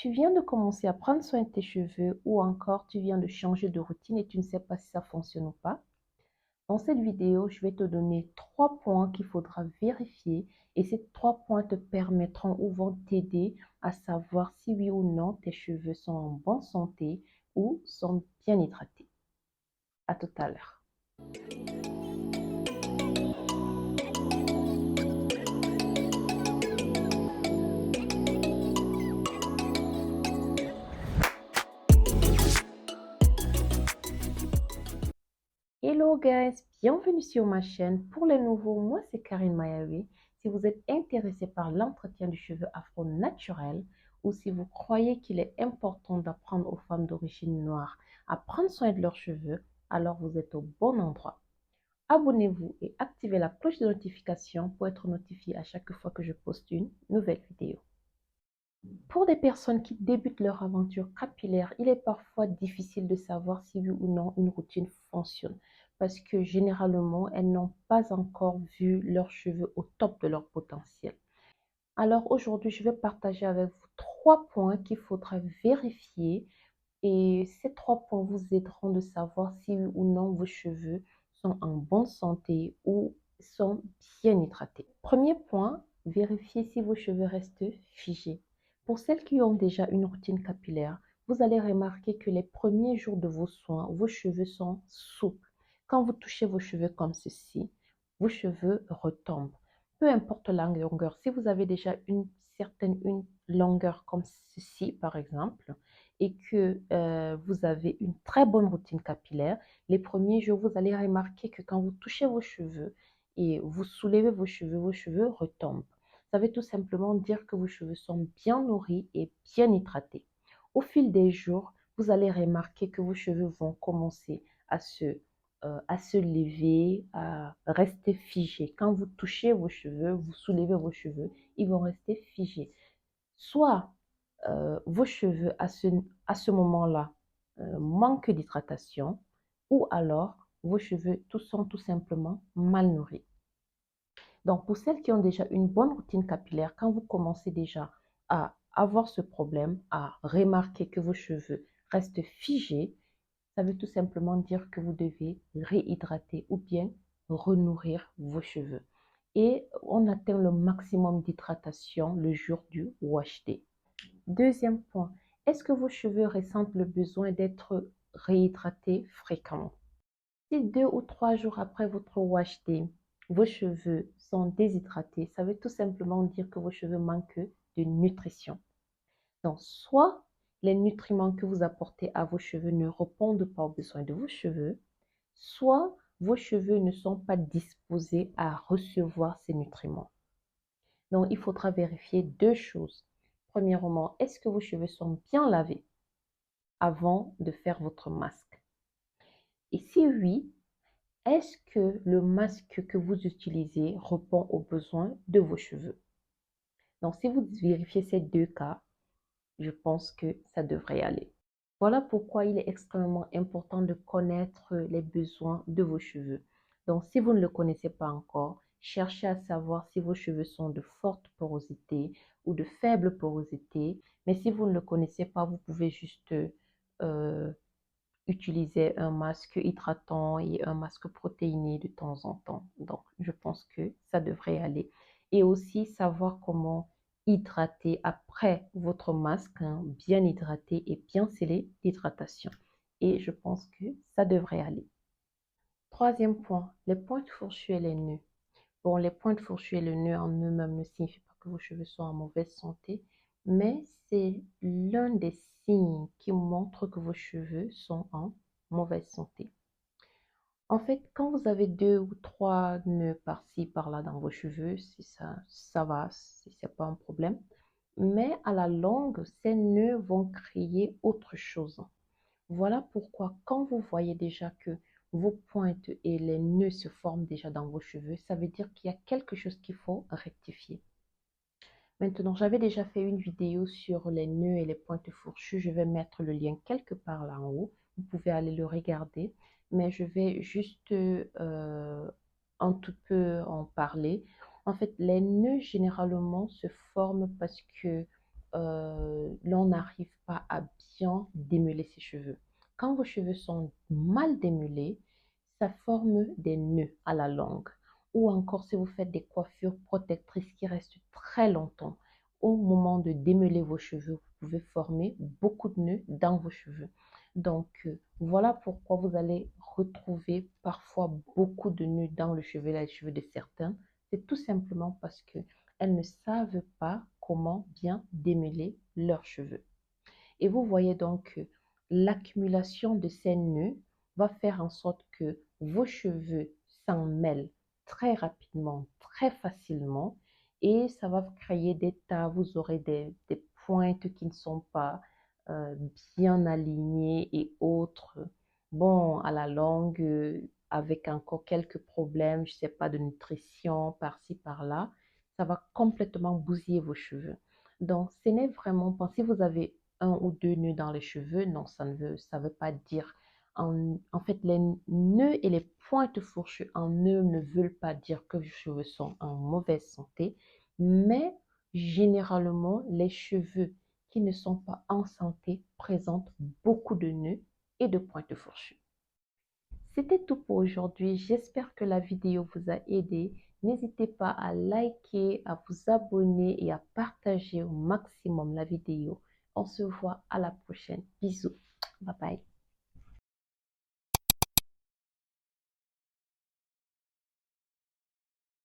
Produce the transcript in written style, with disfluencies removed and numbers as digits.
Tu viens de commencer à prendre soin de tes cheveux ou encore tu viens de changer de routine et tu ne sais pas si ça fonctionne ou pas. Dans cette vidéo, je vais te donner 3 points qu'il faudra vérifier et ces 3 points te permettront ou vont t'aider à savoir si oui ou non tes cheveux sont en bonne santé ou sont bien hydratés. À tout à l'heure. Hello guys, bienvenue sur ma chaîne. Pour les nouveaux, moi c'est Karine Mayawi. Si vous êtes intéressé par l'entretien du cheveu afro naturel ou si vous croyez qu'il est important d'apprendre aux femmes d'origine noire à prendre soin de leurs cheveux, alors vous êtes au bon endroit. Abonnez-vous et activez la cloche de notification pour être notifié à chaque fois que je poste une nouvelle vidéo. Pour des personnes qui débutent leur aventure capillaire, il est parfois difficile de savoir si oui ou non une routine fonctionne parce que généralement, elles n'ont pas encore vu leurs cheveux au top de leur potentiel. Alors aujourd'hui, je vais partager avec vous 3 points qu'il faudra vérifier et ces 3 points vous aideront de savoir si oui ou non vos cheveux sont en bonne santé ou sont bien hydratés. Premier point, vérifiez si vos cheveux restent figés. Pour celles qui ont déjà une routine capillaire, vous allez remarquer que les premiers jours de vos soins, vos cheveux sont souples. Quand vous touchez vos cheveux comme ceci, vos cheveux retombent. Peu importe la longueur, si vous avez déjà une longueur comme ceci par exemple, et que vous avez une très bonne routine capillaire, les premiers jours, vous allez remarquer que quand vous touchez vos cheveux et vous soulevez vos cheveux retombent. Ça veut tout simplement dire que vos cheveux sont bien nourris et bien hydratés. Au fil des jours, vous allez remarquer que vos cheveux vont commencer à se lever, à rester figés. Quand vous touchez vos cheveux, vous soulevez vos cheveux, ils vont rester figés. Soit vos cheveux à ce moment-là manquent d'hydratation ou alors vos cheveux sont tout simplement mal nourris. Donc, pour celles qui ont déjà une bonne routine capillaire, quand vous commencez déjà à avoir ce problème, à remarquer que vos cheveux restent figés, ça veut tout simplement dire que vous devez réhydrater ou bien renourrir vos cheveux. Et on atteint le maximum d'hydratation le jour du wash day. Deuxième point, est-ce que vos cheveux ressentent le besoin d'être réhydratés fréquemment? Si 2 ou 3 jours après votre wash day, vos cheveux sont déshydratés, ça veut tout simplement dire que vos cheveux manquent de nutrition. Donc, soit les nutriments que vous apportez à vos cheveux ne répondent pas aux besoins de vos cheveux, soit vos cheveux ne sont pas disposés à recevoir ces nutriments. Donc, il faudra vérifier 2 choses. Premièrement, est-ce que vos cheveux sont bien lavés avant de faire votre masque? Et si oui, est-ce que le masque que vous utilisez répond aux besoins de vos cheveux? Donc, si vous vérifiez ces 2 cas, je pense que ça devrait aller. Voilà pourquoi il est extrêmement important de connaître les besoins de vos cheveux. Donc, si vous ne le connaissez pas encore, cherchez à savoir si vos cheveux sont de forte porosité ou de faible porosité. Mais si vous ne le connaissez pas, vous pouvez juste euh, utiliser un masque hydratant et un masque protéiné de temps en temps. Donc, je pense que ça devrait aller. Et aussi savoir comment hydrater après votre masque, hein, bien hydraté et bien scellé d'hydratation. Et je pense que ça devrait aller. Troisième point, les pointes fourchues et les nœuds. Bon, les pointes fourchues et le nœud en eux-mêmes ne signifient pas que vos cheveux sont en mauvaise santé, mais c'est l'un des signes qui montre que vos cheveux sont en mauvaise santé. En fait, quand vous avez 2 ou 3 nœuds par-ci, par-là dans vos cheveux, ça va, c'est pas un problème. Mais à la longue, ces nœuds vont créer autre chose. Voilà pourquoi quand vous voyez déjà que vos pointes et les nœuds se forment déjà dans vos cheveux, ça veut dire qu'il y a quelque chose qu'il faut rectifier. Maintenant, j'avais déjà fait une vidéo sur les nœuds et les pointes fourchues. Je vais mettre le lien quelque part là en haut. Vous pouvez aller le regarder, mais je vais juste un tout peu en parler. En fait, les nœuds généralement se forment parce que l'on n'arrive pas à bien démêler ses cheveux. Quand vos cheveux sont mal démêlés, ça forme des nœuds à la longue. Ou encore si vous faites des coiffures protectrices qui restent très longtemps, au moment de démêler vos cheveux, vous pouvez former beaucoup de nœuds dans vos cheveux. Donc, voilà pourquoi vous allez retrouver parfois beaucoup de nœuds dans le cheveu, les cheveux de certains. C'est tout simplement parce que elles ne savent pas comment bien démêler leurs cheveux. Et vous voyez donc que l'accumulation de ces nœuds va faire en sorte que vos cheveux s'en mêlent très rapidement, très facilement, et ça va créer des tas, vous aurez des pointes qui ne sont pas euh, bien alignées et autres. Bon, à la longue, avec encore quelques problèmes, je ne sais pas, de nutrition par-ci, par-là, ça va complètement bousiller vos cheveux. Donc, ce n'est vraiment pas, si vous avez un ou deux nœuds dans les cheveux, non, ça veut pas dire. En fait, les nœuds et les pointes fourchues en eux ne veulent pas dire que vos cheveux sont en mauvaise santé, mais généralement, les cheveux qui ne sont pas en santé présentent beaucoup de nœuds et de pointes fourchues. C'était tout pour aujourd'hui. J'espère que la vidéo vous a aidé. N'hésitez pas à liker, à vous abonner et à partager au maximum la vidéo. On se voit à la prochaine. Bisous. Bye bye.